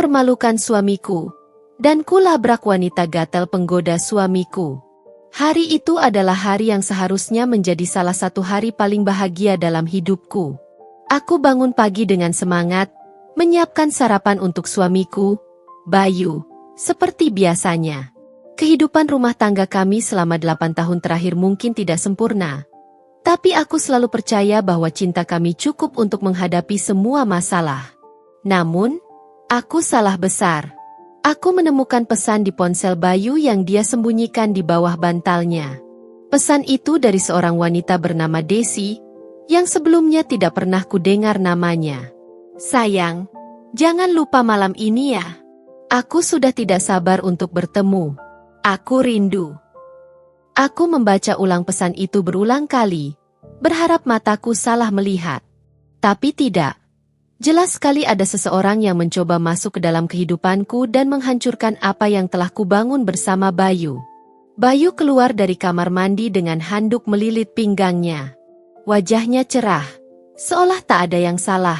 mempermalukan suamiku, dan kulabrak wanita gatel penggoda suamiku. Hari itu adalah hari yang seharusnya menjadi salah satu hari paling bahagia dalam hidupku. Aku bangun pagi dengan semangat, menyiapkan sarapan untuk suamiku, Bayu, seperti biasanya. Kehidupan rumah tangga kami selama 8 tahun terakhir mungkin tidak sempurna. Tapi aku selalu percaya bahwa cinta kami cukup untuk menghadapi semua masalah. Namun, aku salah besar. Aku menemukan pesan di ponsel Bayu yang dia sembunyikan di bawah bantalnya. Pesan itu dari seorang wanita bernama Desi, yang sebelumnya tidak pernah kudengar namanya. Sayang, jangan lupa malam ini ya. Aku sudah tidak sabar untuk bertemu. Aku rindu. Aku membaca ulang pesan itu berulang kali, berharap mataku salah melihat. Tapi tidak. Jelas sekali ada seseorang yang mencoba masuk ke dalam kehidupanku dan menghancurkan apa yang telah kubangun bersama Bayu. Bayu keluar dari kamar mandi dengan handuk melilit pinggangnya. Wajahnya cerah, seolah tak ada yang salah.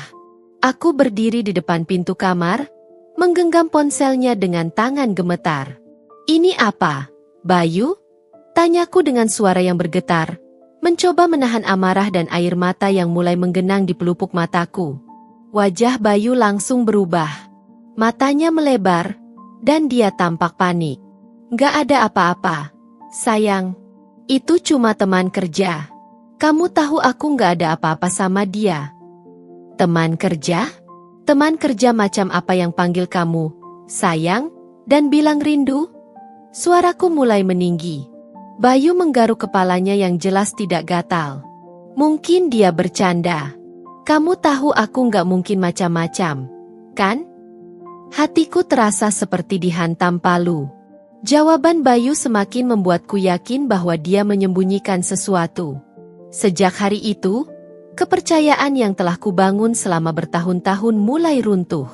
Aku berdiri di depan pintu kamar, menggenggam ponselnya dengan tangan gemetar. Ini apa, Bayu? Tanyaku dengan suara yang bergetar, mencoba menahan amarah dan air mata yang mulai menggenang di pelupuk mataku. Wajah Bayu langsung berubah. Matanya melebar, dan dia tampak panik. Gak ada apa-apa, sayang. Itu cuma teman kerja. Kamu tahu aku gak ada apa-apa sama dia. Teman kerja? Teman kerja macam apa yang panggil kamu, sayang, dan bilang rindu? Suaraku mulai meninggi. Bayu menggaruk kepalanya yang jelas tidak gatal. Mungkin dia bercanda. Kamu tahu aku gak mungkin macam-macam, kan? Hatiku terasa seperti dihantam palu. Jawaban Bayu semakin membuatku yakin bahwa dia menyembunyikan sesuatu. Sejak hari itu, kepercayaan yang telah kubangun selama bertahun-tahun mulai runtuh.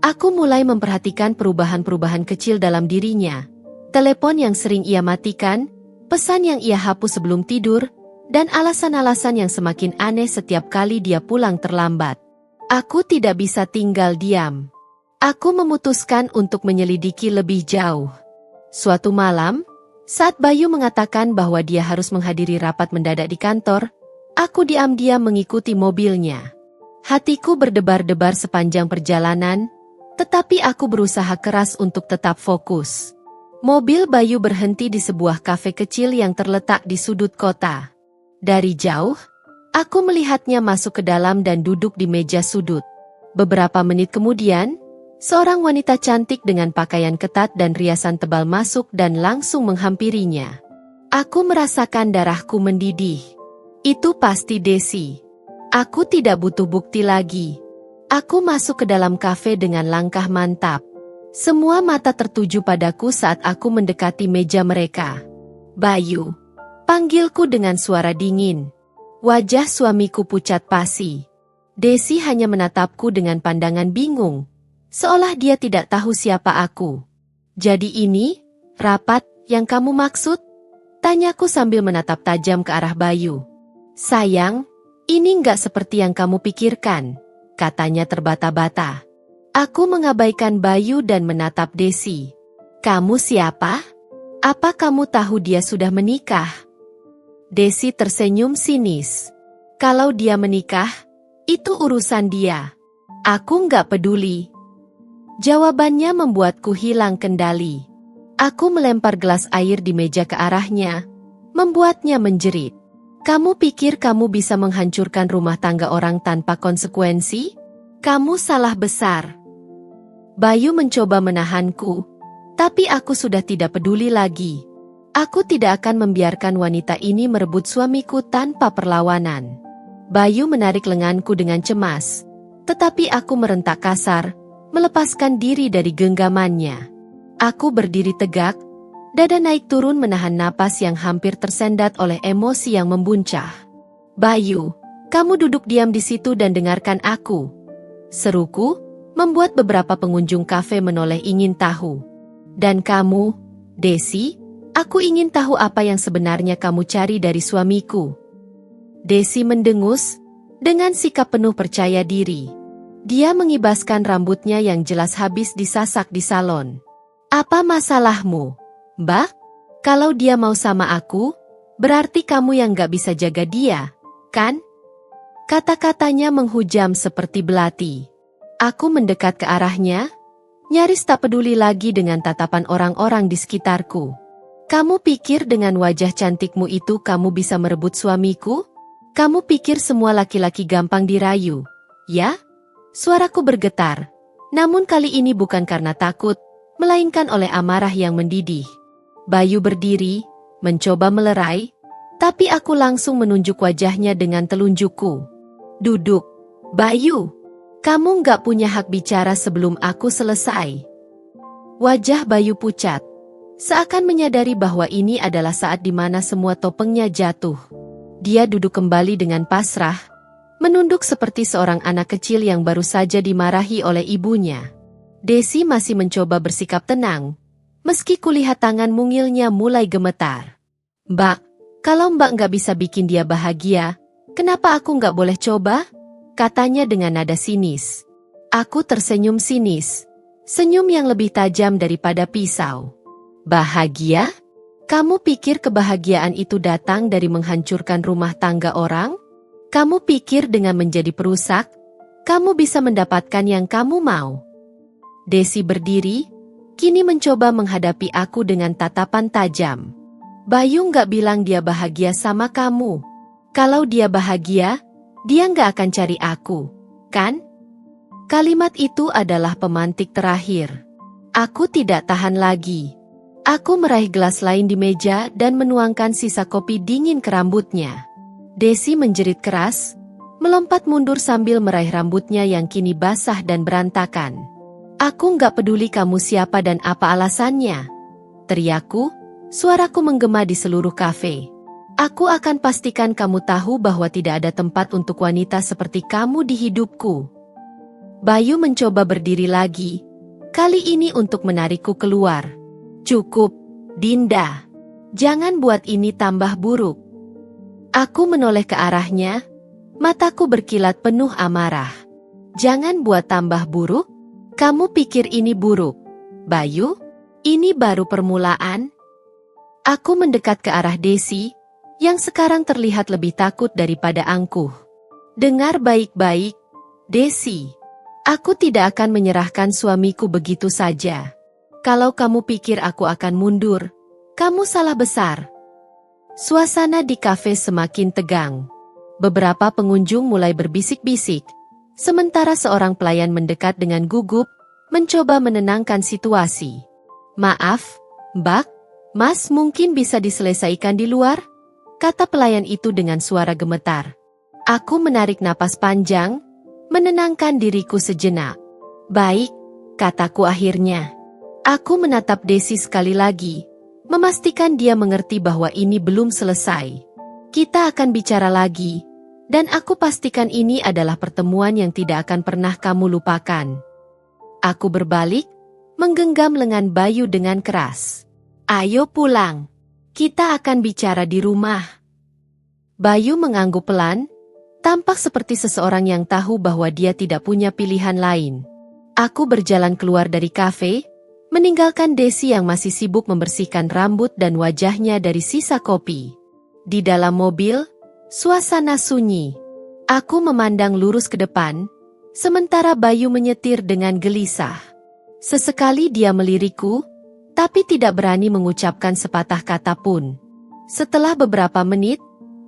Aku mulai memperhatikan perubahan-perubahan kecil dalam dirinya. Telepon yang sering ia matikan, pesan yang ia hapus sebelum tidur, dan alasan-alasan yang semakin aneh setiap kali dia pulang terlambat. Aku tidak bisa tinggal diam. Aku memutuskan untuk menyelidiki lebih jauh. Suatu malam, saat Bayu mengatakan bahwa dia harus menghadiri rapat mendadak di kantor, aku diam-diam mengikuti mobilnya. Hatiku berdebar-debar sepanjang perjalanan, tetapi aku berusaha keras untuk tetap fokus. Mobil Bayu berhenti di sebuah kafe kecil yang terletak di sudut kota. Dari jauh, aku melihatnya masuk ke dalam dan duduk di meja sudut. Beberapa menit kemudian, seorang wanita cantik dengan pakaian ketat dan riasan tebal masuk dan langsung menghampirinya. Aku merasakan darahku mendidih. Itu pasti Desi. Aku tidak butuh bukti lagi. Aku masuk ke dalam kafe dengan langkah mantap. Semua mata tertuju padaku saat aku mendekati meja mereka. Bayu, panggilku dengan suara dingin. Wajah suamiku pucat pasi. Desi hanya menatapku dengan pandangan bingung, seolah dia tidak tahu siapa aku. Jadi ini, rapat, yang kamu maksud? Tanyaku sambil menatap tajam ke arah Bayu. Sayang, ini nggak seperti yang kamu pikirkan, katanya terbata-bata. Aku mengabaikan Bayu dan menatap Desi. Kamu siapa? Apa kamu tahu dia sudah menikah? Desi tersenyum sinis. Kalau dia menikah, itu urusan dia. Aku nggak peduli. Jawabannya membuatku hilang kendali. Aku melempar gelas air di meja ke arahnya, membuatnya menjerit. Kamu pikir kamu bisa menghancurkan rumah tangga orang tanpa konsekuensi? Kamu salah besar. Bayu mencoba menahanku, tapi aku sudah tidak peduli lagi. Aku tidak akan membiarkan wanita ini merebut suamiku tanpa perlawanan. Bayu menarik lenganku dengan cemas, tetapi aku merentak kasar, melepaskan diri dari genggamannya. Aku berdiri tegak, dada naik turun menahan napas yang hampir tersendat oleh emosi yang membuncah. Bayu, kamu duduk diam di situ dan dengarkan aku. Seruku, membuat beberapa pengunjung kafe menoleh ingin tahu. Dan kamu, Desi, aku ingin tahu apa yang sebenarnya kamu cari dari suamiku. Desi mendengus, dengan sikap penuh percaya diri. Dia mengibaskan rambutnya yang jelas habis disasak di salon. Apa masalahmu, Mbak? Kalau dia mau sama aku, berarti kamu yang gak bisa jaga dia, kan? Kata-katanya menghujam seperti belati. Aku mendekat ke arahnya, nyaris tak peduli lagi dengan tatapan orang-orang di sekitarku. Kamu pikir dengan wajah cantikmu itu kamu bisa merebut suamiku? Kamu pikir semua laki-laki gampang dirayu, ya? Suaraku bergetar, namun kali ini bukan karena takut, melainkan oleh amarah yang mendidih. Bayu berdiri, mencoba melerai, tapi aku langsung menunjuk wajahnya dengan telunjukku. Duduk, Bayu. Kamu nggak punya hak bicara sebelum aku selesai. Wajah Bayu pucat, seakan menyadari bahwa ini adalah saat di mana semua topengnya jatuh. Dia duduk kembali dengan pasrah, menunduk seperti seorang anak kecil yang baru saja dimarahi oleh ibunya. Desi masih mencoba bersikap tenang, meski kulihat tangan mungilnya mulai gemetar. Mbak, kalau Mbak nggak bisa bikin dia bahagia, kenapa aku nggak boleh coba? Katanya dengan nada sinis. Aku tersenyum sinis, senyum yang lebih tajam daripada pisau. Bahagia? Kamu pikir kebahagiaan itu datang dari menghancurkan rumah tangga orang? Kamu pikir dengan menjadi perusak, kamu bisa mendapatkan yang kamu mau? Desi berdiri, kini mencoba menghadapi aku dengan tatapan tajam. Bayu nggak bilang dia bahagia sama kamu. Kalau dia bahagia, dia nggak akan cari aku, kan? Kalimat itu adalah pemantik terakhir. Aku tidak tahan lagi. Aku meraih gelas lain di meja dan menuangkan sisa kopi dingin ke rambutnya. Desi menjerit keras, melompat mundur sambil meraih rambutnya yang kini basah dan berantakan. Aku nggak peduli kamu siapa dan apa alasannya. Teriakku, suaraku menggema di seluruh kafe. Aku akan pastikan kamu tahu bahwa tidak ada tempat untuk wanita seperti kamu di hidupku. Bayu mencoba berdiri lagi, kali ini untuk menarikku keluar. Cukup, Dinda. Jangan buat ini tambah buruk. Aku menoleh ke arahnya, mataku berkilat penuh amarah. Jangan buat tambah buruk? Kamu pikir ini buruk, Bayu? Ini baru permulaan. Aku mendekat ke arah Desi, yang sekarang terlihat lebih takut daripada angkuh. Dengar baik-baik, Desi. Aku tidak akan menyerahkan suamiku begitu saja. Kalau kamu pikir aku akan mundur, kamu salah besar. Suasana di kafe semakin tegang. Beberapa pengunjung mulai berbisik-bisik, sementara seorang pelayan mendekat dengan gugup, mencoba menenangkan situasi. Maaf, Mbak, Mas mungkin bisa diselesaikan di luar? Kata pelayan itu dengan suara gemetar. Aku menarik napas panjang, menenangkan diriku sejenak. Baik, kataku akhirnya. Aku menatap Desi sekali lagi, memastikan dia mengerti bahwa ini belum selesai. Kita akan bicara lagi, dan aku pastikan ini adalah pertemuan yang tidak akan pernah kamu lupakan. Aku berbalik, menggenggam lengan Bayu dengan keras. Ayo pulang, kita akan bicara di rumah. Bayu mengangguk pelan, tampak seperti seseorang yang tahu bahwa dia tidak punya pilihan lain. Aku berjalan keluar dari kafe, meninggalkan Desi yang masih sibuk membersihkan rambut dan wajahnya dari sisa kopi. Di dalam mobil, suasana sunyi. Aku memandang lurus ke depan, sementara Bayu menyetir dengan gelisah. Sesekali dia melirikku, tapi tidak berani mengucapkan sepatah kata pun. Setelah beberapa menit,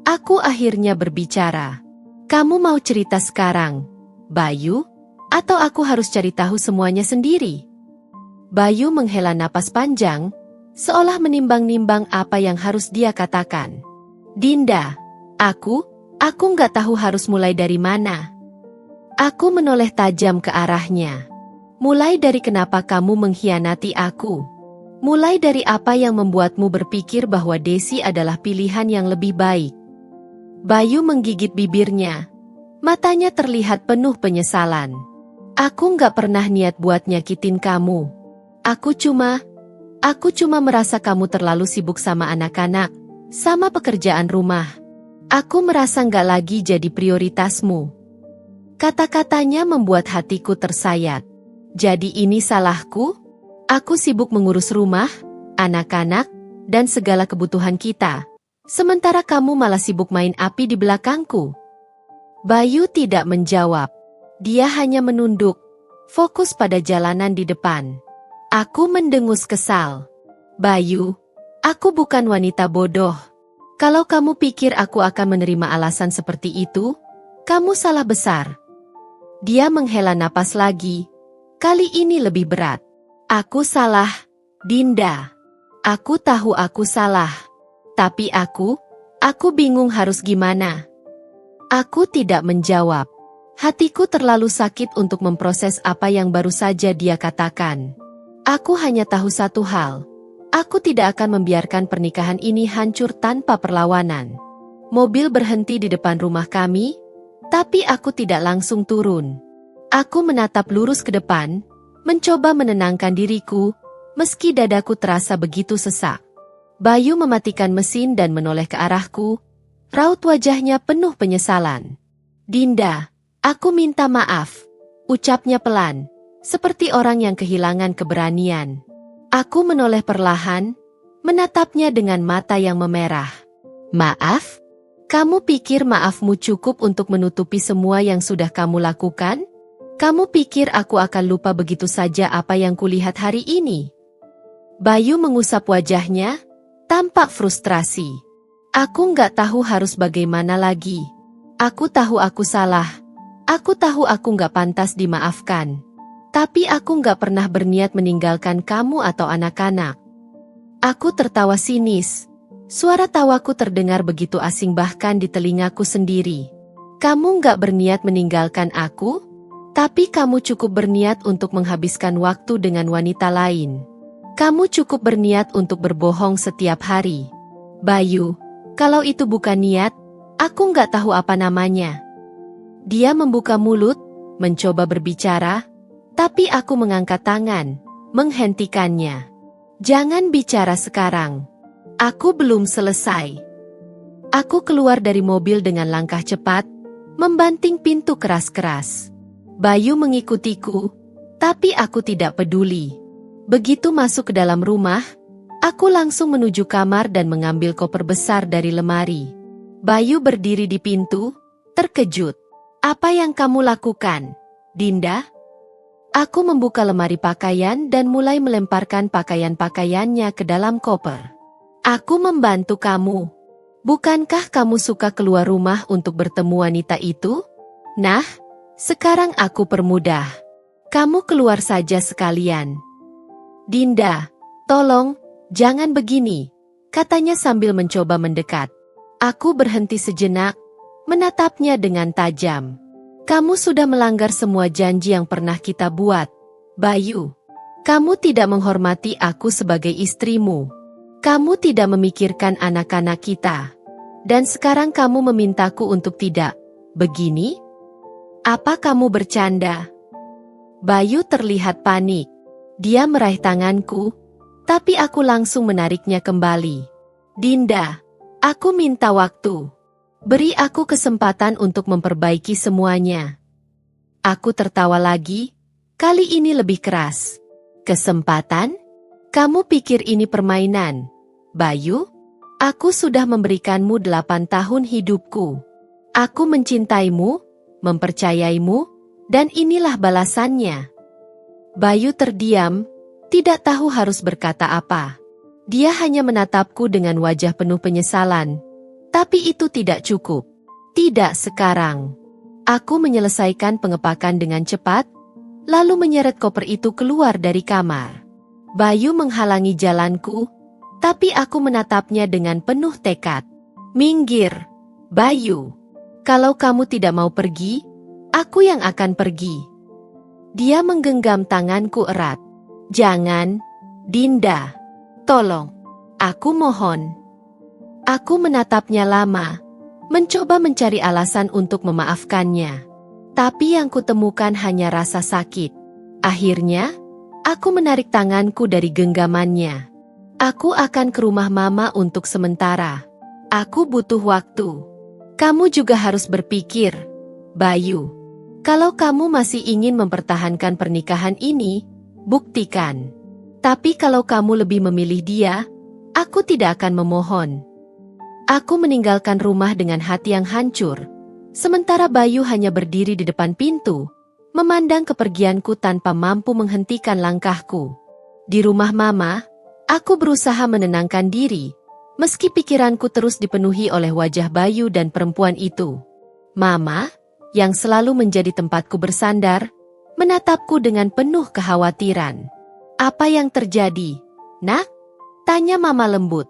aku akhirnya berbicara. Kamu mau cerita sekarang, Bayu? Atau aku harus cari tahu semuanya sendiri? Bayu menghela napas panjang, seolah menimbang-nimbang apa yang harus dia katakan. Dinda, aku nggak tahu harus mulai dari mana. Aku menoleh tajam ke arahnya. Mulai dari kenapa kamu mengkhianati aku. Mulai dari apa yang membuatmu berpikir bahwa Desi adalah pilihan yang lebih baik. Bayu menggigit bibirnya. Matanya terlihat penuh penyesalan. Aku nggak pernah niat buat nyakitin kamu. Aku cuma merasa kamu terlalu sibuk sama anak-anak, sama pekerjaan rumah. Aku merasa nggak lagi jadi prioritasmu. Kata-katanya membuat hatiku tersayat. Jadi ini salahku? Aku sibuk mengurus rumah, anak-anak, dan segala kebutuhan kita. Sementara kamu malah sibuk main api di belakangku. Bayu tidak menjawab. Dia hanya menunduk, fokus pada jalanan di depan. Aku mendengus kesal. Bayu, aku bukan wanita bodoh. Kalau kamu pikir aku akan menerima alasan seperti itu, kamu salah besar. Dia menghela napas lagi. Kali ini lebih berat. Aku salah, Dinda. Aku tahu aku salah. Tapi aku bingung harus gimana. Aku tidak menjawab. Hatiku terlalu sakit untuk memproses apa yang baru saja dia katakan. Aku hanya tahu satu hal. Aku tidak akan membiarkan pernikahan ini hancur tanpa perlawanan. Mobil berhenti di depan rumah kami, tapi aku tidak langsung turun. Aku menatap lurus ke depan, mencoba menenangkan diriku, meski dadaku terasa begitu sesak. Bayu mematikan mesin dan menoleh ke arahku, raut wajahnya penuh penyesalan. Dinda, aku minta maaf, ucapnya pelan, seperti orang yang kehilangan keberanian. Aku menoleh perlahan, menatapnya dengan mata yang memerah. Maaf? Kamu pikir maafmu cukup untuk menutupi semua yang sudah kamu lakukan? Kamu pikir aku akan lupa begitu saja apa yang kulihat hari ini? Bayu mengusap wajahnya, tampak frustrasi. Aku nggak tahu harus bagaimana lagi. Aku tahu aku salah. Aku tahu aku nggak pantas dimaafkan. Tapi aku nggak pernah berniat meninggalkan kamu atau anak-anak. Aku tertawa sinis. Suara tawaku terdengar begitu asing bahkan di telingaku sendiri. Kamu nggak berniat meninggalkan aku? Tapi kamu cukup berniat untuk menghabiskan waktu dengan wanita lain. Kamu cukup berniat untuk berbohong setiap hari. Bayu, kalau itu bukan niat, aku nggak tahu apa namanya. Dia membuka mulut, mencoba berbicara, tapi aku mengangkat tangan, menghentikannya. Jangan bicara sekarang. Aku belum selesai. Aku keluar dari mobil dengan langkah cepat, membanting pintu keras-keras. Bayu mengikutiku, tapi aku tidak peduli. Begitu masuk ke dalam rumah, aku langsung menuju kamar dan mengambil koper besar dari lemari. Bayu berdiri di pintu, terkejut. Apa yang kamu lakukan, Dinda? Aku membuka lemari pakaian dan mulai melemparkan pakaian-pakaiannya ke dalam koper. Aku membantu kamu. Bukankah kamu suka keluar rumah untuk bertemu wanita itu? Nah, sekarang aku permudah. Kamu keluar saja sekalian. Dinda, tolong, jangan begini, katanya sambil mencoba mendekat. Aku berhenti sejenak, menatapnya dengan tajam. Kamu sudah melanggar semua janji yang pernah kita buat, Bayu. Kamu tidak menghormati aku sebagai istrimu. Kamu tidak memikirkan anak-anak kita. Dan sekarang kamu memintaku untuk tidak begini? Apa kamu bercanda? Bayu terlihat panik. Dia meraih tanganku, tapi aku langsung menariknya kembali. Dinda, aku minta waktu. Beri aku kesempatan untuk memperbaiki semuanya. Aku tertawa lagi, kali ini lebih keras. Kesempatan? Kamu pikir ini permainan, Bayu? Aku sudah memberikanmu 8 tahun hidupku. Aku mencintaimu, mempercayaimu, dan inilah balasannya. Bayu terdiam, tidak tahu harus berkata apa. Dia hanya menatapku dengan wajah penuh penyesalan. Tapi itu tidak cukup. Tidak sekarang. Aku menyelesaikan pengepakan dengan cepat, lalu menyeret koper itu keluar dari kamar. Bayu menghalangi jalanku, tapi aku menatapnya dengan penuh tekad. Minggir, Bayu. Kalau kamu tidak mau pergi, aku yang akan pergi. Dia menggenggam tanganku erat. Jangan, Dinda. Tolong, aku mohon. Aku menatapnya lama, mencoba mencari alasan untuk memaafkannya. Tapi yang kutemukan hanya rasa sakit. Akhirnya, aku menarik tanganku dari genggamannya. Aku akan ke rumah mama untuk sementara. Aku butuh waktu. Kamu juga harus berpikir, Bayu. Kalau kamu masih ingin mempertahankan pernikahan ini, buktikan. Tapi kalau kamu lebih memilih dia, aku tidak akan memohon. Aku meninggalkan rumah dengan hati yang hancur, sementara Bayu hanya berdiri di depan pintu, memandang kepergianku tanpa mampu menghentikan langkahku. Di rumah Mama, aku berusaha menenangkan diri, meski pikiranku terus dipenuhi oleh wajah Bayu dan perempuan itu. Mama, yang selalu menjadi tempatku bersandar, menatapku dengan penuh kekhawatiran. "Apa yang terjadi, Nak?" tanya Mama lembut.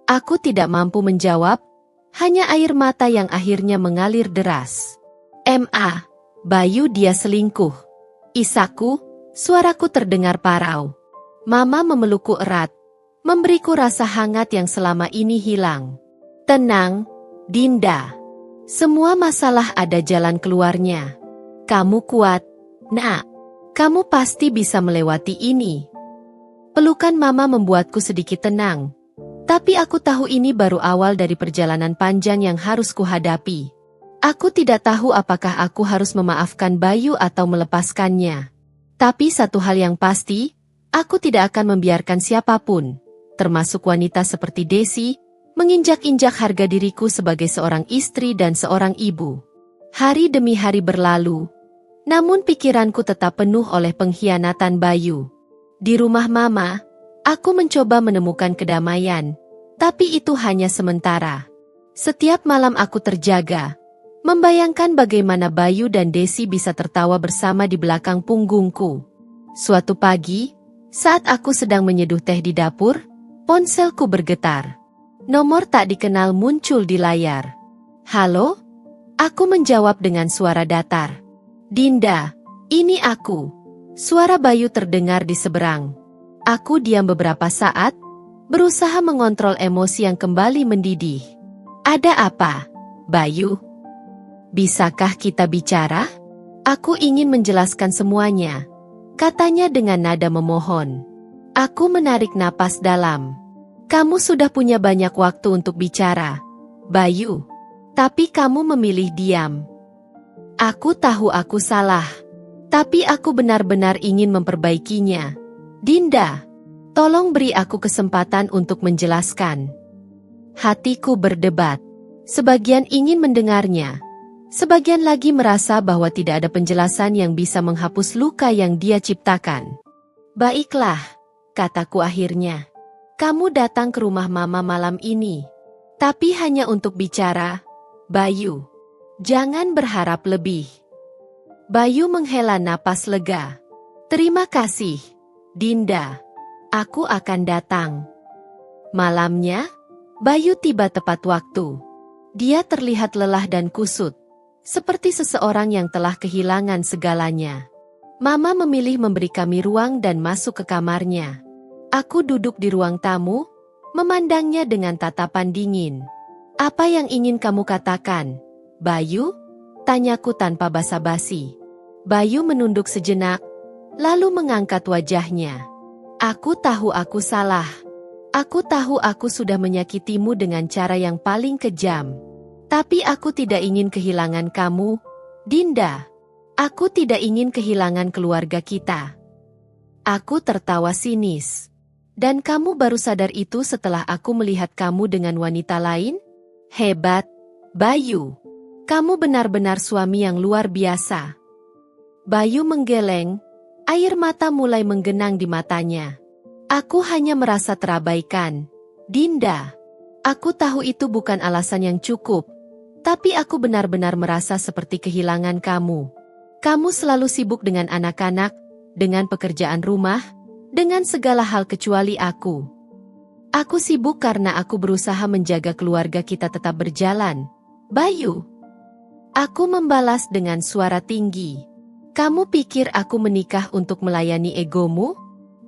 Aku tidak mampu menjawab, hanya air mata yang akhirnya mengalir deras. Bayu dia selingkuh. Isaku, suaraku terdengar parau. Mama memelukku erat, memberiku rasa hangat yang selama ini hilang. "Tenang, Dinda. Semua masalah ada jalan keluarnya. Kamu kuat, Nak. Kamu pasti bisa melewati ini." Pelukan Mama membuatku sedikit tenang. Tapi aku tahu ini baru awal dari perjalanan panjang yang harus kuhadapi. Aku tidak tahu apakah aku harus memaafkan Bayu atau melepaskannya. Tapi satu hal yang pasti, aku tidak akan membiarkan siapapun, termasuk wanita seperti Desi, menginjak-injak harga diriku sebagai seorang istri dan seorang ibu. Hari demi hari berlalu, namun pikiranku tetap penuh oleh pengkhianatan Bayu. Di rumah Mama, aku mencoba menemukan kedamaian, tapi itu hanya sementara. Setiap malam aku terjaga, membayangkan bagaimana Bayu dan Desi bisa tertawa bersama di belakang punggungku. Suatu pagi, saat aku sedang menyeduh teh di dapur, ponselku bergetar. Nomor tak dikenal muncul di layar. "Halo?" Aku menjawab dengan suara datar. "Dinda, ini aku." Suara Bayu terdengar di seberang. Aku diam beberapa saat, berusaha mengontrol emosi yang kembali mendidih. "Ada apa, Bayu? Bisakah kita bicara?" "Aku ingin menjelaskan semuanya," katanya dengan nada memohon. Aku menarik napas dalam. "Kamu sudah punya banyak waktu untuk bicara, Bayu. Tapi kamu memilih diam. Aku tahu aku salah. Tapi aku benar-benar ingin memperbaikinya. Dinda, tolong beri aku kesempatan untuk menjelaskan." Hatiku berdebat. Sebagian ingin mendengarnya. Sebagian lagi merasa bahwa tidak ada penjelasan yang bisa menghapus luka yang dia ciptakan. "Baiklah," kataku akhirnya. "Kamu datang ke rumah Mama malam ini. Tapi hanya untuk bicara, Bayu. Jangan berharap lebih." Bayu menghela napas lega. "Terima kasih, Dinda. Aku akan datang." Malamnya, Bayu tiba tepat waktu. Dia terlihat lelah dan kusut, seperti seseorang yang telah kehilangan segalanya. Mama memilih memberi kami ruang dan masuk ke kamarnya. Aku duduk di ruang tamu, memandangnya dengan tatapan dingin. "Apa yang ingin kamu katakan, Bayu?" tanyaku tanpa basa-basi. Bayu menunduk sejenak, lalu mengangkat wajahnya. "Aku tahu aku salah. Aku tahu aku sudah menyakitimu dengan cara yang paling kejam. Tapi aku tidak ingin kehilangan kamu, Dinda. Aku tidak ingin kehilangan keluarga kita." Aku tertawa sinis. "Dan kamu baru sadar itu setelah aku melihat kamu dengan wanita lain? Hebat, Bayu. Kamu benar-benar suami yang luar biasa." Bayu menggeleng, air mata mulai menggenang di matanya. "Aku hanya merasa terabaikan, Dinda. Aku tahu itu bukan alasan yang cukup, tapi aku benar-benar merasa seperti kehilangan kamu. Kamu selalu sibuk dengan anak-anak, dengan pekerjaan rumah, dengan segala hal kecuali aku. Aku sibuk karena aku berusaha menjaga keluarga kita tetap berjalan, Bayu." Aku membalas dengan suara tinggi. "Kamu pikir aku menikah untuk melayani egomu?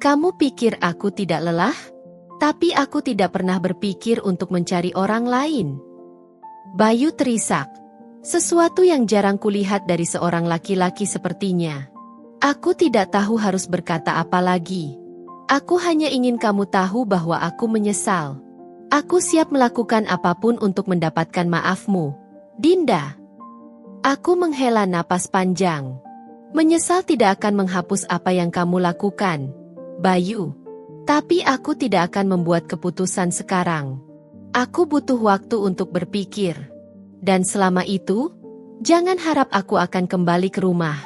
Kamu pikir aku tidak lelah? Tapi aku tidak pernah berpikir untuk mencari orang lain." Bayu terisak. Sesuatu yang jarang kulihat dari seorang laki-laki sepertinya. Aku tidak tahu harus berkata apa lagi. "Aku hanya ingin kamu tahu bahwa aku menyesal. Aku siap melakukan apapun untuk mendapatkan maafmu, Dinda." Aku menghela napas panjang. Menyesal tidak akan menghapus apa yang kamu lakukan, Bayu. Tapi aku tidak akan membuat keputusan sekarang. Aku butuh waktu untuk berpikir. Dan selama itu, jangan harap aku akan kembali ke rumah.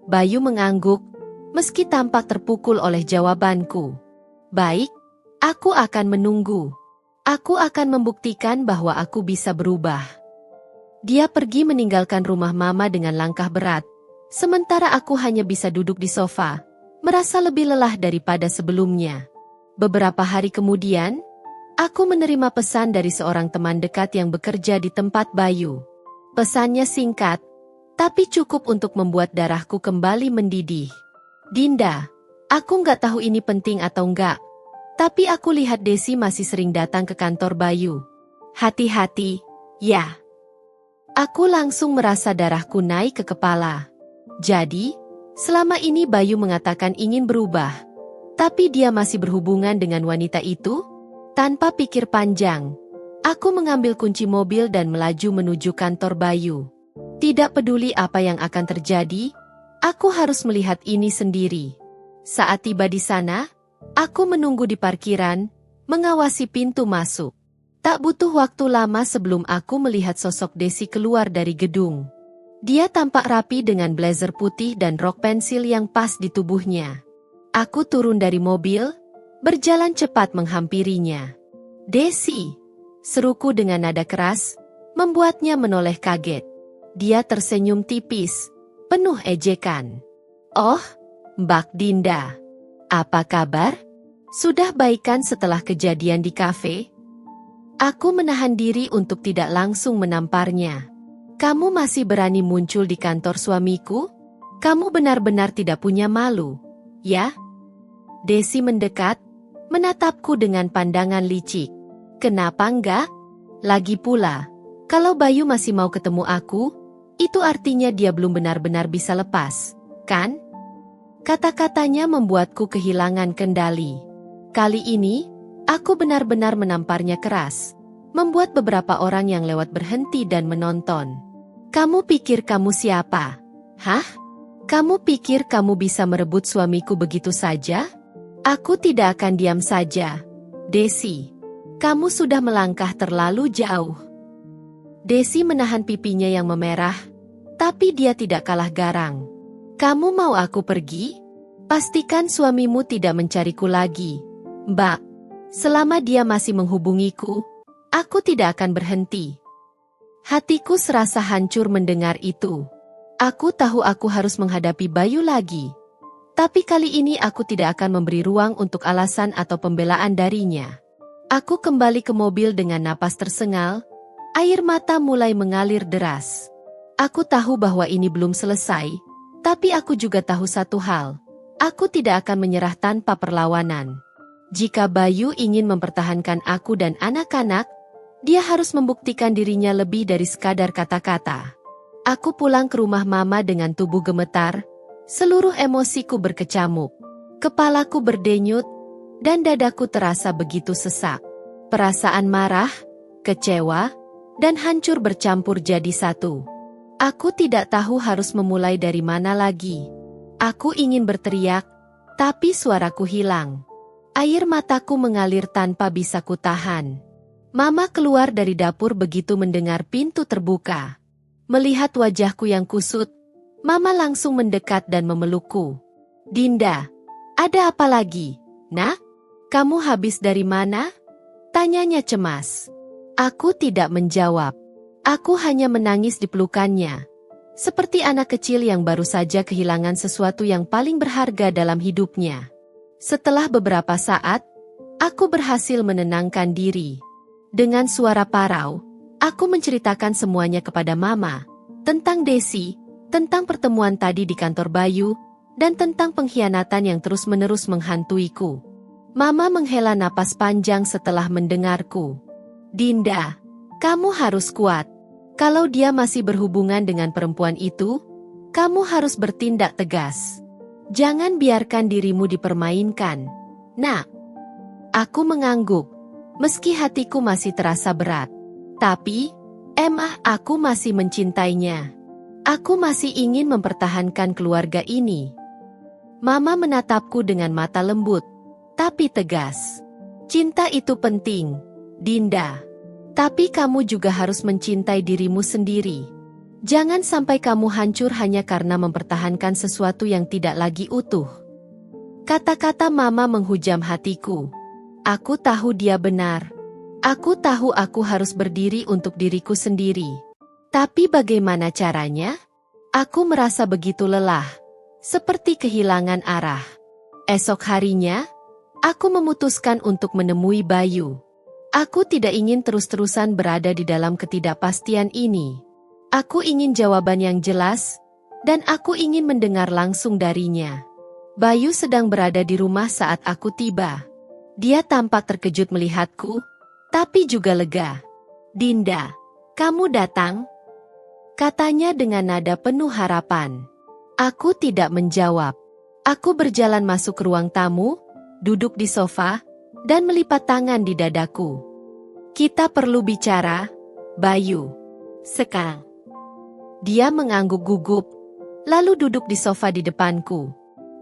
Bayu mengangguk, meski tampak terpukul oleh jawabanku. Baik, aku akan menunggu. Aku akan membuktikan bahwa aku bisa berubah. Dia pergi meninggalkan rumah Mama dengan langkah berat, sementara aku hanya bisa duduk di sofa, merasa lebih lelah daripada sebelumnya. Beberapa hari kemudian, aku menerima pesan dari seorang teman dekat yang bekerja di tempat Bayu. Pesannya singkat, tapi cukup untuk membuat darahku kembali mendidih. Dinda, aku nggak tahu ini penting atau enggak, tapi aku lihat Desi masih sering datang ke kantor Bayu. Hati-hati, ya. Aku langsung merasa darahku naik ke kepala. Jadi, selama ini Bayu mengatakan ingin berubah, tapi dia masih berhubungan dengan wanita itu? Tanpa pikir panjang, aku mengambil kunci mobil dan melaju menuju kantor Bayu. Tidak peduli apa yang akan terjadi, aku harus melihat ini sendiri. Saat tiba di sana, aku menunggu di parkiran, mengawasi pintu masuk. Tak butuh waktu lama sebelum aku melihat sosok Desi keluar dari gedung. Dia tampak rapi dengan blazer putih dan rok pensil yang pas di tubuhnya. Aku turun dari mobil, berjalan cepat menghampirinya. Desi, seruku dengan nada keras, membuatnya menoleh kaget. Dia tersenyum tipis, penuh ejekan. Oh, Mbak Dinda, apa kabar? Sudah baikan setelah kejadian di kafe? Aku menahan diri untuk tidak langsung menamparnya. Kamu masih berani muncul di kantor suamiku? Kamu benar-benar tidak punya malu, ya? Desi mendekat, menatapku dengan pandangan licik. Kenapa enggak? Lagi pula, kalau Bayu masih mau ketemu aku, itu artinya dia belum benar-benar bisa lepas, kan? Kata-katanya membuatku kehilangan kendali. Kali ini, aku benar-benar menamparnya keras, membuat beberapa orang yang lewat berhenti dan menonton. Kamu pikir kamu siapa? Hah? Kamu pikir kamu bisa merebut suamiku begitu saja? Aku tidak akan diam saja. Desi, kamu sudah melangkah terlalu jauh. Desi menahan pipinya yang memerah, tapi dia tidak kalah garang. Kamu mau aku pergi? Pastikan suamimu tidak mencariku lagi. Mbak, selama dia masih menghubungiku, aku tidak akan berhenti. Hatiku serasa hancur mendengar itu. Aku tahu aku harus menghadapi Bayu lagi. Tapi kali ini aku tidak akan memberi ruang untuk alasan atau pembelaan darinya. Aku kembali ke mobil dengan napas tersengal, air mata mulai mengalir deras. Aku tahu bahwa ini belum selesai, tapi aku juga tahu satu hal. Aku tidak akan menyerah tanpa perlawanan. Jika Bayu ingin mempertahankan aku dan anak-anak, dia harus membuktikan dirinya lebih dari sekadar kata-kata. Aku pulang ke rumah Mama dengan tubuh gemetar, seluruh emosiku berkecamuk. Kepalaku berdenyut, dan dadaku terasa begitu sesak. Perasaan marah, kecewa, dan hancur bercampur jadi satu. Aku tidak tahu harus memulai dari mana lagi. Aku ingin berteriak, tapi suaraku hilang. Air mataku mengalir tanpa bisa kutahan. Mama keluar dari dapur begitu mendengar pintu terbuka. Melihat wajahku yang kusut, Mama langsung mendekat dan memelukku. Dinda, ada apa lagi, Nak? Kamu habis dari mana? Tanyanya cemas. Aku tidak menjawab. Aku hanya menangis di pelukannya. Seperti anak kecil yang baru saja kehilangan sesuatu yang paling berharga dalam hidupnya. Setelah beberapa saat, aku berhasil menenangkan diri. Dengan suara parau, aku menceritakan semuanya kepada Mama. Tentang Desi, tentang pertemuan tadi di kantor Bayu, dan tentang pengkhianatan yang terus-menerus menghantuiku. Mama menghela napas panjang setelah mendengarku. Dinda, kamu harus kuat. Kalau dia masih berhubungan dengan perempuan itu, kamu harus bertindak tegas. Jangan biarkan dirimu dipermainkan. Nak, aku mengangguk. Meski hatiku masih terasa berat. Tapi, aku masih mencintainya. Aku masih ingin mempertahankan keluarga ini. Mama menatapku dengan mata lembut, tapi tegas. Cinta itu penting, Dinda. Tapi kamu juga harus mencintai dirimu sendiri. Jangan sampai kamu hancur hanya karena mempertahankan sesuatu yang tidak lagi utuh. Kata-kata Mama menghujam hatiku. Aku tahu dia benar. Aku tahu aku harus berdiri untuk diriku sendiri. Tapi bagaimana caranya? Aku merasa begitu lelah, seperti kehilangan arah. Esok harinya, aku memutuskan untuk menemui Bayu. Aku tidak ingin terus-terusan berada di dalam ketidakpastian ini. Aku ingin jawaban yang jelas, dan aku ingin mendengar langsung darinya. Bayu sedang berada di rumah saat aku tiba. Dia tampak terkejut melihatku, tapi juga lega. Dinda, kamu datang? Katanya dengan nada penuh harapan. Aku tidak menjawab. Aku berjalan masuk ke ruang tamu, duduk di sofa, dan melipat tangan di dadaku. Kita perlu bicara, Bayu. Sekarang. Dia mengangguk gugup, lalu duduk di sofa di depanku.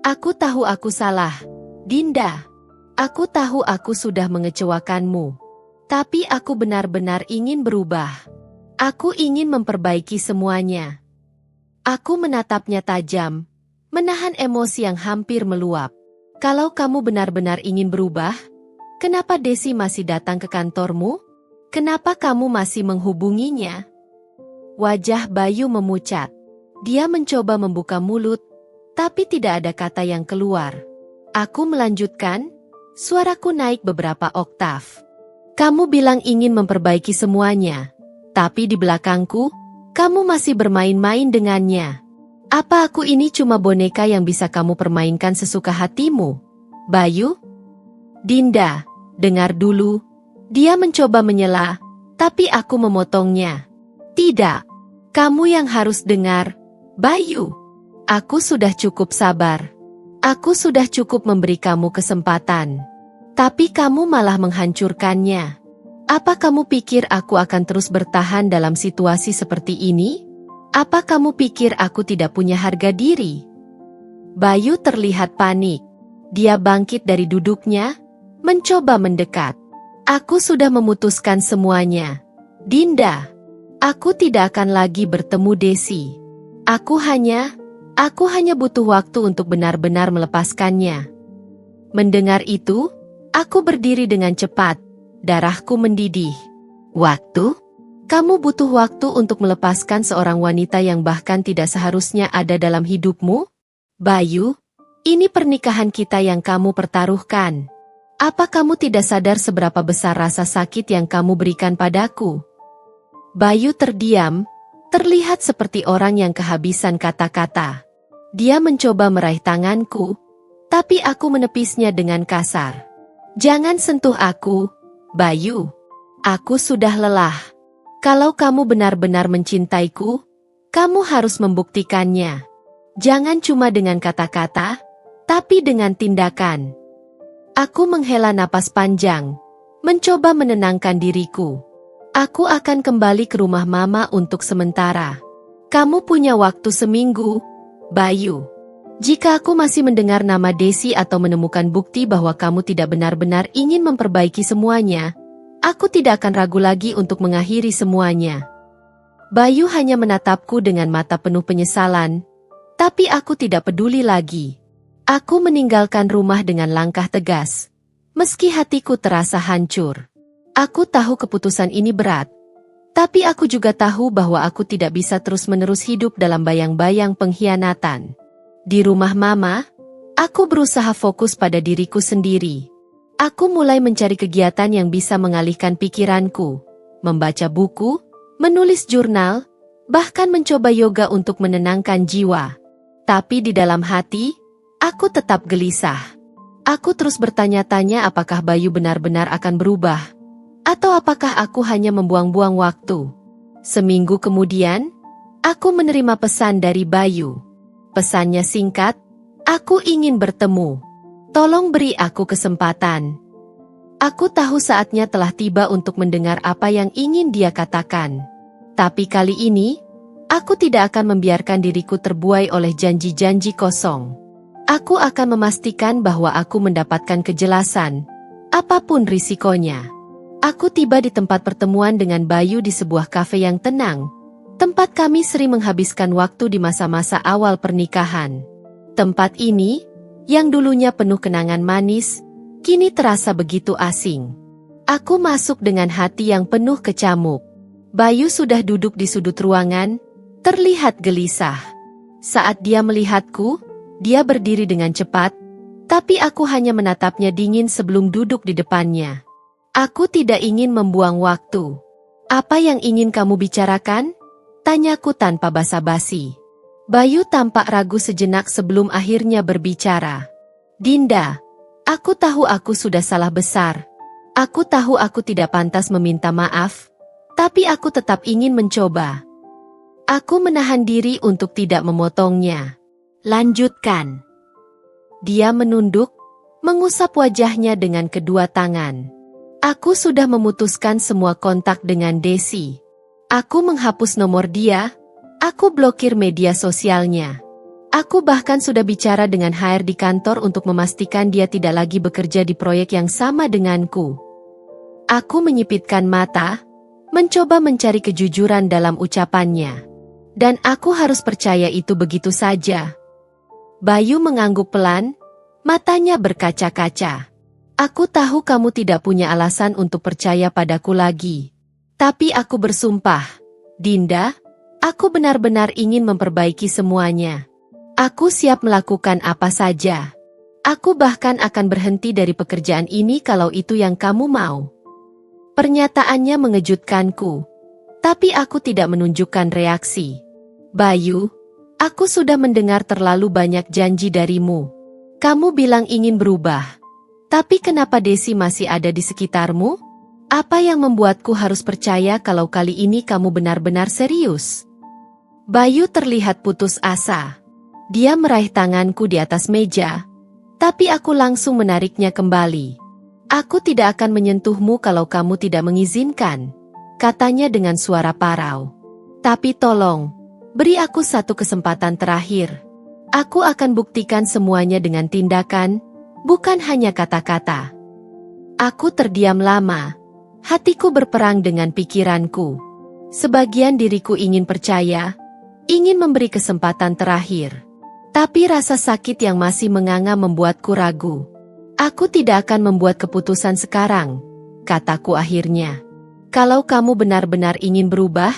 Aku tahu aku salah, Dinda. Aku tahu aku sudah mengecewakanmu. Tapi aku benar-benar ingin berubah. Aku ingin memperbaiki semuanya. Aku menatapnya tajam, menahan emosi yang hampir meluap. Kalau kamu benar-benar ingin berubah, kenapa Desi masih datang ke kantormu? Kenapa kamu masih menghubunginya? Wajah Bayu memucat. Dia mencoba membuka mulut, tapi tidak ada kata yang keluar. Aku melanjutkan, suaraku naik beberapa oktav. Kamu bilang ingin memperbaiki semuanya, tapi di belakangku, kamu masih bermain-main dengannya. Apa aku ini cuma boneka yang bisa kamu permainkan sesuka hatimu, Bayu? Dinda, dengar dulu. Dia mencoba menyela, tapi aku memotongnya. Tidak, kamu yang harus dengar, Bayu. Aku sudah cukup sabar. Aku sudah cukup memberi kamu kesempatan. Tapi kamu malah menghancurkannya. Apa kamu pikir aku akan terus bertahan dalam situasi seperti ini? Apa kamu pikir aku tidak punya harga diri? Bayu terlihat panik. Dia bangkit dari duduknya, mencoba mendekat. Aku sudah memutuskan semuanya. Dinda, aku tidak akan lagi bertemu Desi. Aku hanya butuh waktu untuk benar-benar melepaskannya. Mendengar itu, aku berdiri dengan cepat, darahku mendidih. Waktu? Kamu butuh waktu untuk melepaskan seorang wanita yang bahkan tidak seharusnya ada dalam hidupmu? Bayu, ini pernikahan kita yang kamu pertaruhkan. Apa kamu tidak sadar seberapa besar rasa sakit yang kamu berikan padaku? Bayu terdiam, terlihat seperti orang yang kehabisan kata-kata. Dia mencoba meraih tanganku, tapi aku menepisnya dengan kasar. Jangan sentuh aku, Bayu. Aku sudah lelah. Kalau kamu benar-benar mencintaiku, kamu harus membuktikannya. Jangan cuma dengan kata-kata, tapi dengan tindakan. Aku menghela napas panjang, mencoba menenangkan diriku. Aku akan kembali ke rumah Mama untuk sementara. Kamu punya waktu seminggu, Bayu. Jika aku masih mendengar nama Desi atau menemukan bukti bahwa kamu tidak benar-benar ingin memperbaiki semuanya, aku tidak akan ragu lagi untuk mengakhiri semuanya. Bayu hanya menatapku dengan mata penuh penyesalan, tapi aku tidak peduli lagi. Aku meninggalkan rumah dengan langkah tegas, meski hatiku terasa hancur. Aku tahu keputusan ini berat, tapi aku juga tahu bahwa aku tidak bisa terus-menerus hidup dalam bayang-bayang pengkhianatan. Di rumah Mama, aku berusaha fokus pada diriku sendiri. Aku mulai mencari kegiatan yang bisa mengalihkan pikiranku, membaca buku, menulis jurnal, bahkan mencoba yoga untuk menenangkan jiwa. Tapi di dalam hati, aku tetap gelisah. Aku terus bertanya-tanya apakah Bayu benar-benar akan berubah, atau apakah aku hanya membuang-buang waktu. Seminggu kemudian, aku menerima pesan dari Bayu. Pesannya singkat, aku ingin bertemu. Tolong beri aku kesempatan. Aku tahu saatnya telah tiba untuk mendengar apa yang ingin dia katakan. Tapi kali ini, Aku tidak akan membiarkan diriku terbuai oleh janji-janji kosong. Aku akan memastikan bahwa aku mendapatkan kejelasan, apapun risikonya. Aku tiba di tempat pertemuan dengan Bayu di sebuah kafe yang tenang. Tempat kami sering menghabiskan waktu di masa-masa awal pernikahan. Tempat ini, yang dulunya penuh kenangan manis, kini terasa begitu asing. Aku masuk dengan hati yang penuh kecamuk. Bayu sudah duduk di sudut ruangan, terlihat gelisah. Saat dia melihatku, dia berdiri dengan cepat, tapi aku hanya menatapnya dingin sebelum duduk di depannya. Aku tidak ingin membuang waktu. Apa yang ingin kamu bicarakan? Tanyaku tanpa basa-basi. Bayu tampak ragu sejenak sebelum akhirnya berbicara. Dinda, aku tahu aku sudah salah besar. Aku tahu aku tidak pantas meminta maaf, tapi aku tetap ingin mencoba. Aku menahan diri untuk tidak memotongnya. Lanjutkan. Dia menunduk, mengusap wajahnya dengan kedua tangan. Aku sudah memutuskan semua kontak dengan Desi. Aku menghapus nomor dia, aku blokir media sosialnya. Aku bahkan sudah bicara dengan HR di kantor untuk memastikan dia tidak lagi bekerja di proyek yang sama denganku. Aku menyipitkan mata, mencoba mencari kejujuran dalam ucapannya. Dan aku harus percaya itu begitu saja. Bayu mengangguk pelan, matanya berkaca-kaca. Aku tahu kamu tidak punya alasan untuk percaya padaku lagi. Tapi aku bersumpah, Dinda, aku benar-benar ingin memperbaiki semuanya. Aku siap melakukan apa saja. Aku bahkan akan berhenti dari pekerjaan ini kalau itu yang kamu mau. Pernyataannya mengejutkanku, tapi aku tidak menunjukkan reaksi. Bayu, aku sudah mendengar terlalu banyak janji darimu. Kamu bilang ingin berubah, tapi kenapa Desi masih ada di sekitarmu? Apa yang membuatku harus percaya kalau kali ini kamu benar-benar serius? Bayu terlihat putus asa. Dia meraih tanganku di atas meja, tapi aku langsung menariknya kembali. Aku tidak akan menyentuhmu kalau kamu tidak mengizinkan, katanya dengan suara parau. Tapi tolong, beri aku satu kesempatan terakhir. Aku akan buktikan semuanya dengan tindakan, bukan hanya kata-kata. Aku terdiam lama. Hatiku berperang dengan pikiranku. Sebagian diriku ingin percaya, ingin memberi kesempatan terakhir. Tapi rasa sakit yang masih menganga membuatku ragu. Aku tidak akan membuat keputusan sekarang, kataku akhirnya. Kalau kamu benar-benar ingin berubah,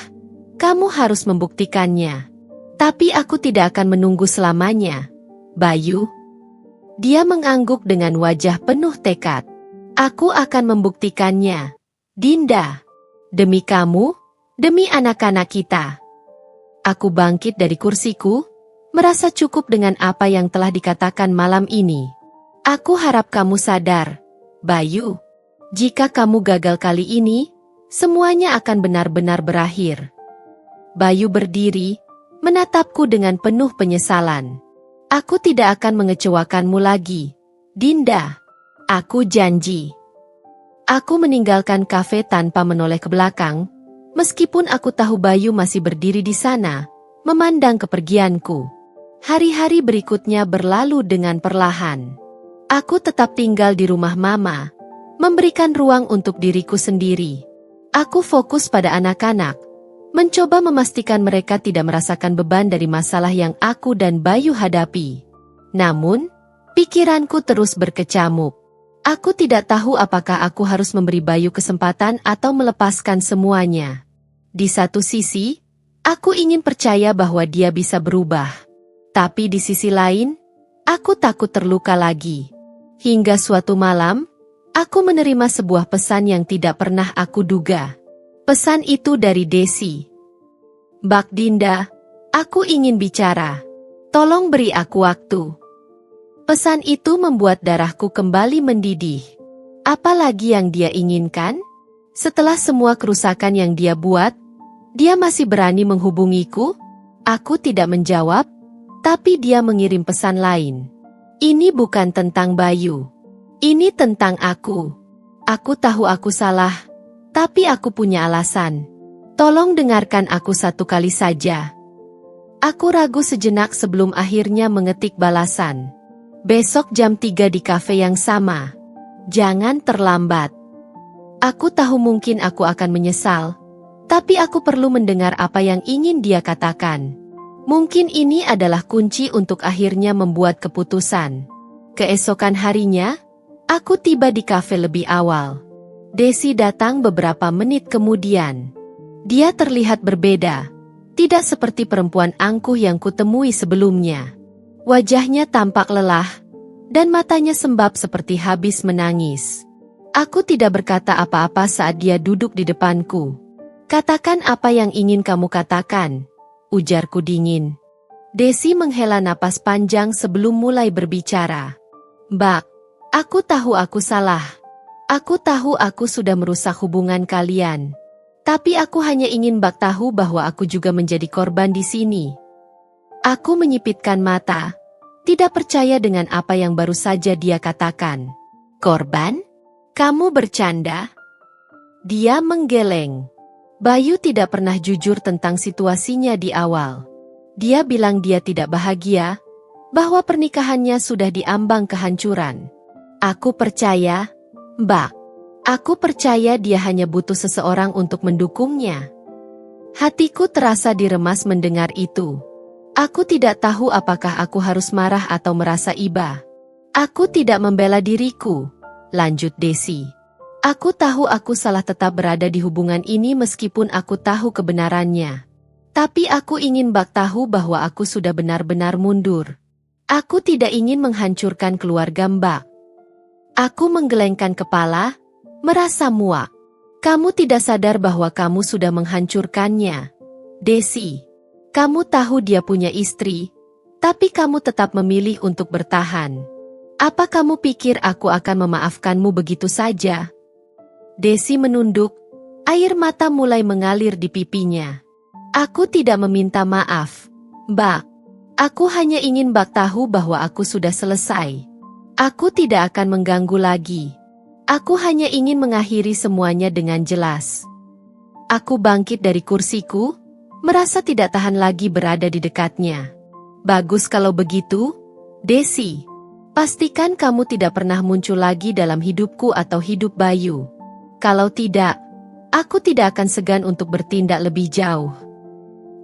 kamu harus membuktikannya. Tapi aku tidak akan menunggu selamanya, Bayu. Dia mengangguk dengan wajah penuh tekad. Aku akan membuktikannya, Dinda. Demi kamu, demi anak-anak kita. Aku bangkit dari kursiku, merasa cukup dengan apa yang telah dikatakan malam ini. Aku harap kamu sadar, Bayu. Jika kamu gagal kali ini, semuanya akan benar-benar berakhir. Bayu berdiri, menatapku dengan penuh penyesalan. Aku tidak akan mengecewakanmu lagi, Dinda. Aku janji. Aku meninggalkan kafe tanpa menoleh ke belakang, meskipun aku tahu Bayu masih berdiri di sana, memandang kepergianku. Hari-hari berikutnya berlalu dengan perlahan. Aku tetap tinggal di rumah Mama, memberikan ruang untuk diriku sendiri. Aku fokus pada anak-anak, mencoba memastikan mereka tidak merasakan beban dari masalah yang aku dan Bayu hadapi. Namun, pikiranku terus berkecamuk. Aku tidak tahu apakah aku harus memberi Bayu kesempatan atau melepaskan semuanya. Di satu sisi, aku ingin percaya bahwa dia bisa berubah. Tapi di sisi lain, aku takut terluka lagi. Hingga suatu malam, aku menerima sebuah pesan yang tidak pernah aku duga. Pesan itu dari Desi. Bak Dinda, aku ingin bicara. Tolong beri aku waktu. Pesan itu membuat darahku kembali mendidih. Apalagi yang dia inginkan? Setelah semua kerusakan yang dia buat, dia masih berani menghubungiku? Aku tidak menjawab, tapi dia mengirim pesan lain. Ini bukan tentang Bayu. Ini tentang aku. Aku tahu aku salah, tapi aku punya alasan. Tolong dengarkan aku satu kali saja, Aku ragu sejenak sebelum akhirnya mengetik balasan. Besok jam 3 di kafe yang sama. Jangan terlambat. Aku tahu mungkin aku akan menyesal, tapi aku perlu mendengar apa yang ingin dia katakan. Mungkin ini adalah kunci untuk akhirnya membuat keputusan. Keesokan harinya, aku tiba di kafe lebih awal. Desi datang beberapa menit kemudian. Dia terlihat berbeda. Tidak seperti perempuan angkuh yang kutemui sebelumnya. Wajahnya tampak lelah, dan matanya sembab seperti habis menangis. Aku tidak berkata apa-apa saat dia duduk di depanku. Katakan apa yang ingin kamu katakan, ujarku dingin. Desi menghela napas panjang sebelum mulai berbicara. Mbak, aku tahu aku salah. Aku tahu aku sudah merusak hubungan kalian. Tapi aku hanya ingin Mbak tahu bahwa aku juga menjadi korban di sini. Aku menyipitkan mata, tidak percaya dengan apa yang baru saja dia katakan. Korban? Kamu bercanda? Dia menggeleng. Bayu tidak pernah jujur tentang situasinya di awal. Dia bilang dia tidak bahagia, bahwa pernikahannya sudah diambang kehancuran. Aku percaya, Mbak. Aku percaya dia hanya butuh seseorang untuk mendukungnya. Hatiku terasa diremas mendengar itu. Aku tidak tahu apakah aku harus marah atau merasa iba. Aku tidak membela diriku, lanjut Desi. Aku tahu aku salah tetap berada di hubungan ini meskipun aku tahu kebenarannya. Tapi aku ingin Mbak tahu bahwa aku sudah benar-benar mundur. Aku tidak ingin menghancurkan keluarga Mbak. Aku menggelengkan kepala, merasa muak. Kamu tidak sadar bahwa kamu sudah menghancurkannya. Desi, kamu tahu dia punya istri, tapi kamu tetap memilih untuk bertahan. Apa kamu pikir aku akan memaafkanmu begitu saja? Desi menunduk, air mata mulai mengalir di pipinya. Aku tidak meminta maaf, Mbak. Aku hanya ingin Mbak tahu bahwa aku sudah selesai. Aku tidak akan mengganggu lagi. Aku hanya ingin mengakhiri semuanya dengan jelas. Aku bangkit dari kursiku, merasa tidak tahan lagi berada di dekatnya. Bagus kalau begitu, Desi. Pastikan kamu tidak pernah muncul lagi dalam hidupku atau hidup Bayu. Kalau tidak, aku tidak akan segan untuk bertindak lebih jauh.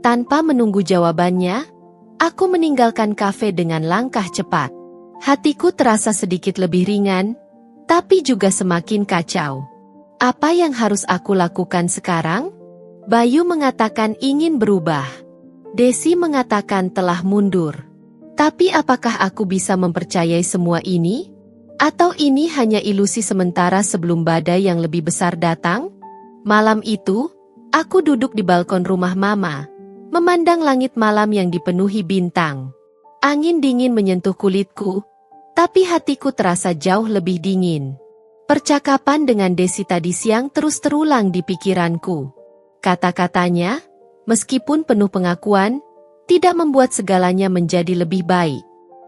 Tanpa menunggu jawabannya, aku meninggalkan kafe dengan langkah cepat. Hatiku terasa sedikit lebih ringan, tapi juga semakin kacau. Apa yang harus aku lakukan sekarang? Bayu mengatakan ingin berubah. Desi mengatakan telah mundur. Tapi apakah aku bisa mempercayai semua ini? Atau ini hanya ilusi sementara sebelum badai yang lebih besar datang? Malam itu, aku duduk di balkon rumah Mama, memandang langit malam yang dipenuhi bintang. Angin dingin menyentuh kulitku, tapi hatiku terasa jauh lebih dingin. Percakapan dengan Desi tadi siang terus terulang di pikiranku. Kata-katanya, meskipun penuh pengakuan, tidak membuat segalanya menjadi lebih baik.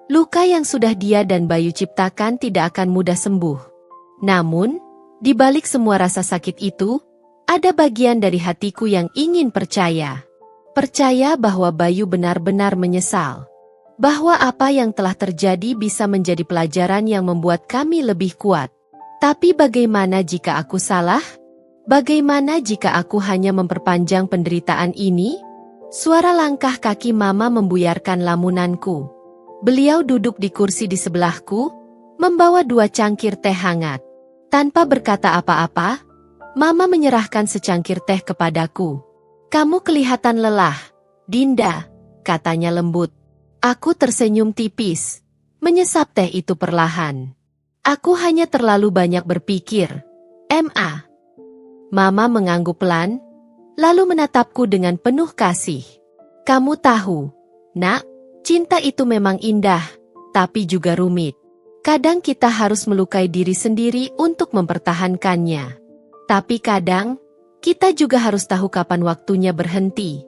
Luka yang sudah dia dan Bayu ciptakan tidak akan mudah sembuh. Namun, di balik semua rasa sakit itu, ada bagian dari hatiku yang ingin percaya. Percaya bahwa Bayu benar-benar menyesal. Bahwa apa yang telah terjadi bisa menjadi pelajaran yang membuat kami lebih kuat. Tapi bagaimana jika aku salah? Bagaimana jika aku hanya memperpanjang penderitaan ini? Suara langkah kaki Mama membuyarkan lamunanku. Beliau duduk di kursi di sebelahku, membawa 2 cangkir teh hangat. Tanpa berkata apa-apa, Mama menyerahkan secangkir teh kepadaku. Kamu kelihatan lelah, Dinda, katanya lembut. Aku tersenyum tipis, menyesap teh itu perlahan. Aku hanya terlalu banyak berpikir. Ma. Mama mengangguk pelan, lalu menatapku dengan penuh kasih. Kamu tahu, Nak, cinta itu memang indah, tapi juga rumit. Kadang kita harus melukai diri sendiri untuk mempertahankannya. Tapi kadang, kita juga harus tahu kapan waktunya berhenti.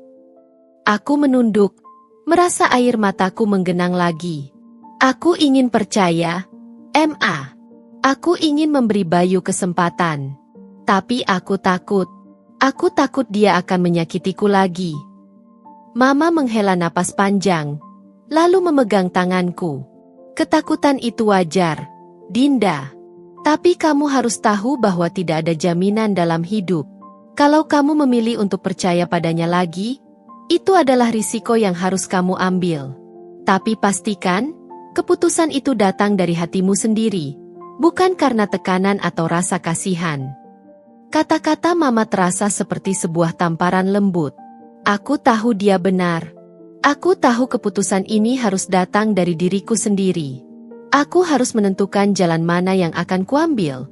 Aku menunduk, merasa air mataku menggenang lagi. Aku ingin percaya, Ma. Aku ingin memberi Bayu kesempatan. Tapi aku takut. Aku takut dia akan menyakitiku lagi. Mama menghela napas panjang, lalu memegang tanganku. Ketakutan itu wajar, Dinda. Tapi kamu harus tahu bahwa tidak ada jaminan dalam hidup. Kalau kamu memilih untuk percaya padanya lagi, itu adalah risiko yang harus kamu ambil. Tapi pastikan, keputusan itu datang dari hatimu sendiri, bukan karena tekanan atau rasa kasihan. Kata-kata Mama terasa seperti sebuah tamparan lembut. Aku tahu dia benar. Aku tahu keputusan ini harus datang dari diriku sendiri. Aku harus menentukan jalan mana yang akan kuambil.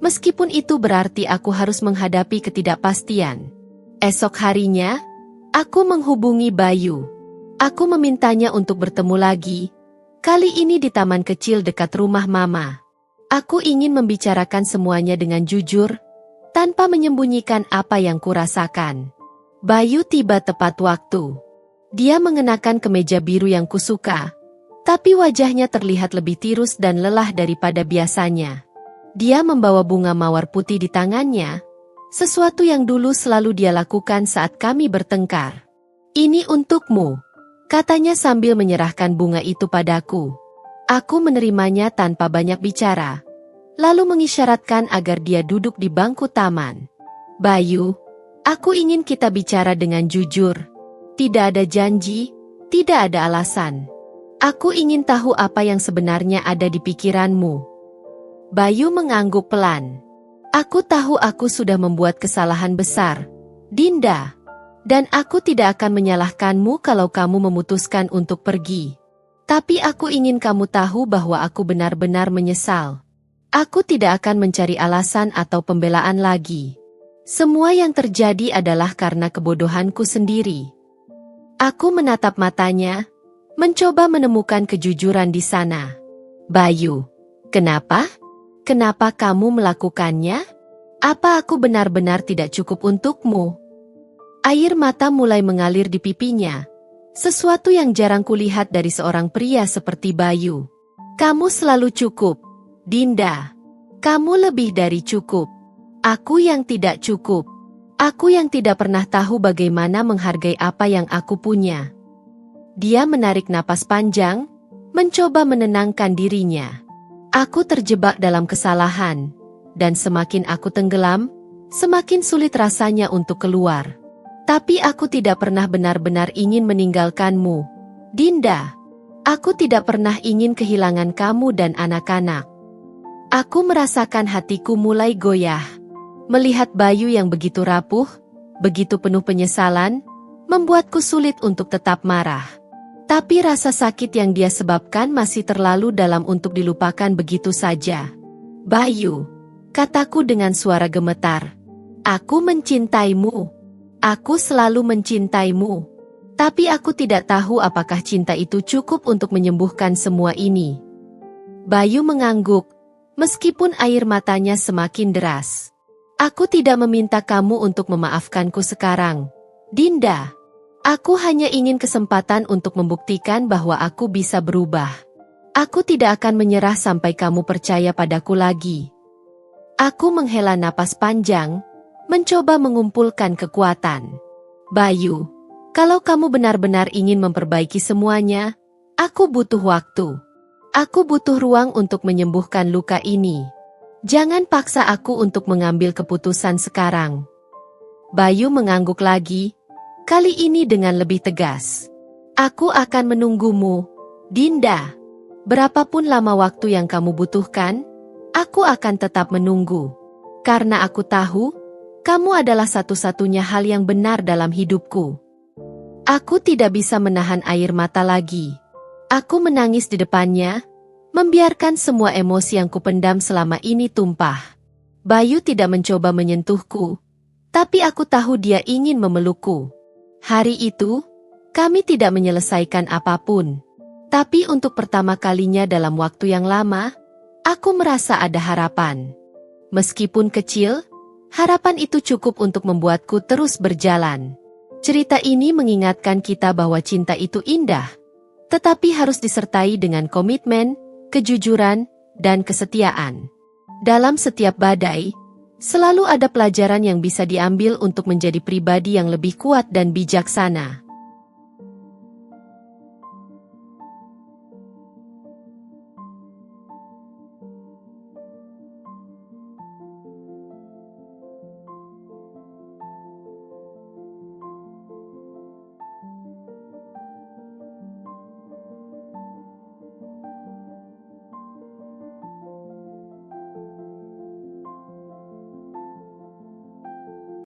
Meskipun itu berarti aku harus menghadapi ketidakpastian. Esok harinya, aku menghubungi Bayu. Aku memintanya untuk bertemu lagi. Kali ini di taman kecil dekat rumah Mama. Aku ingin membicarakan semuanya dengan jujur, tanpa menyembunyikan apa yang kurasakan. Bayu tiba tepat waktu. Dia mengenakan kemeja biru yang kusuka, tapi wajahnya terlihat lebih tirus dan lelah daripada biasanya. Dia membawa bunga mawar putih di tangannya, sesuatu yang dulu selalu dia lakukan saat kami bertengkar. "Ini untukmu," katanya sambil menyerahkan bunga itu padaku. Aku menerimanya tanpa banyak bicara, lalu mengisyaratkan agar dia duduk di bangku taman. "Bayu, aku ingin kita bicara dengan jujur. Tidak ada janji, tidak ada alasan. Aku ingin tahu apa yang sebenarnya ada di pikiranmu." Bayu mengangguk pelan. "Aku tahu aku sudah membuat kesalahan besar, Dinda. Dan aku tidak akan menyalahkanmu kalau kamu memutuskan untuk pergi. Tapi aku ingin kamu tahu bahwa aku benar-benar menyesal. Aku tidak akan mencari alasan atau pembelaan lagi. Semua yang terjadi adalah karena kebodohanku sendiri." Aku menatap matanya, mencoba menemukan kejujuran di sana. "Bayu, kenapa? Kenapa kamu melakukannya? Apa aku benar-benar tidak cukup untukmu?" Air mata mulai mengalir di pipinya, sesuatu yang jarang kulihat dari seorang pria seperti Bayu. "Kamu selalu cukup, Dinda. Kamu lebih dari cukup. Aku yang tidak cukup. Aku yang tidak pernah tahu bagaimana menghargai apa yang aku punya." Dia menarik napas panjang, mencoba menenangkan dirinya. Aku terjebak dalam kesalahan, dan semakin aku tenggelam, semakin sulit rasanya untuk keluar. Tapi aku tidak pernah benar-benar ingin meninggalkanmu, Dinda. Aku tidak pernah ingin kehilangan kamu dan anak-anak. Aku merasakan hatiku mulai goyah. Melihat Bayu yang begitu rapuh, begitu penuh penyesalan, membuatku sulit untuk tetap marah. Tapi rasa sakit yang dia sebabkan masih terlalu dalam untuk dilupakan begitu saja. "Bayu," kataku dengan suara gemetar, "aku mencintaimu. Aku selalu mencintaimu. Tapi aku tidak tahu apakah cinta itu cukup untuk menyembuhkan semua ini." Bayu mengangguk, meskipun air matanya semakin deras. "Aku tidak meminta kamu untuk memaafkanku sekarang, Dinda. Aku hanya ingin kesempatan untuk membuktikan bahwa aku bisa berubah. Aku tidak akan menyerah sampai kamu percaya padaku lagi." Aku menghela napas panjang, mencoba mengumpulkan kekuatan. "Bayu, kalau kamu benar-benar ingin memperbaiki semuanya, aku butuh waktu. Aku butuh ruang untuk menyembuhkan luka ini. Jangan paksa aku untuk mengambil keputusan sekarang." Bayu mengangguk lagi, kali ini dengan lebih tegas. "Aku akan menunggumu, Dinda. Berapapun lama waktu yang kamu butuhkan, aku akan tetap menunggu. Karena aku tahu, kamu adalah satu-satunya hal yang benar dalam hidupku." Aku tidak bisa menahan air mata lagi. Aku menangis di depannya, membiarkan semua emosi yang kupendam selama ini tumpah. Bayu tidak mencoba menyentuhku, tapi aku tahu dia ingin memelukku. Hari itu, kami tidak menyelesaikan apapun. Tapi untuk pertama kalinya dalam waktu yang lama, aku merasa ada harapan. Meskipun kecil, harapan itu cukup untuk membuatku terus berjalan. Cerita ini mengingatkan kita bahwa cinta itu indah, tetapi harus disertai dengan komitmen, kejujuran, dan kesetiaan. Dalam setiap badai, selalu ada pelajaran yang bisa diambil untuk menjadi pribadi yang lebih kuat dan bijaksana.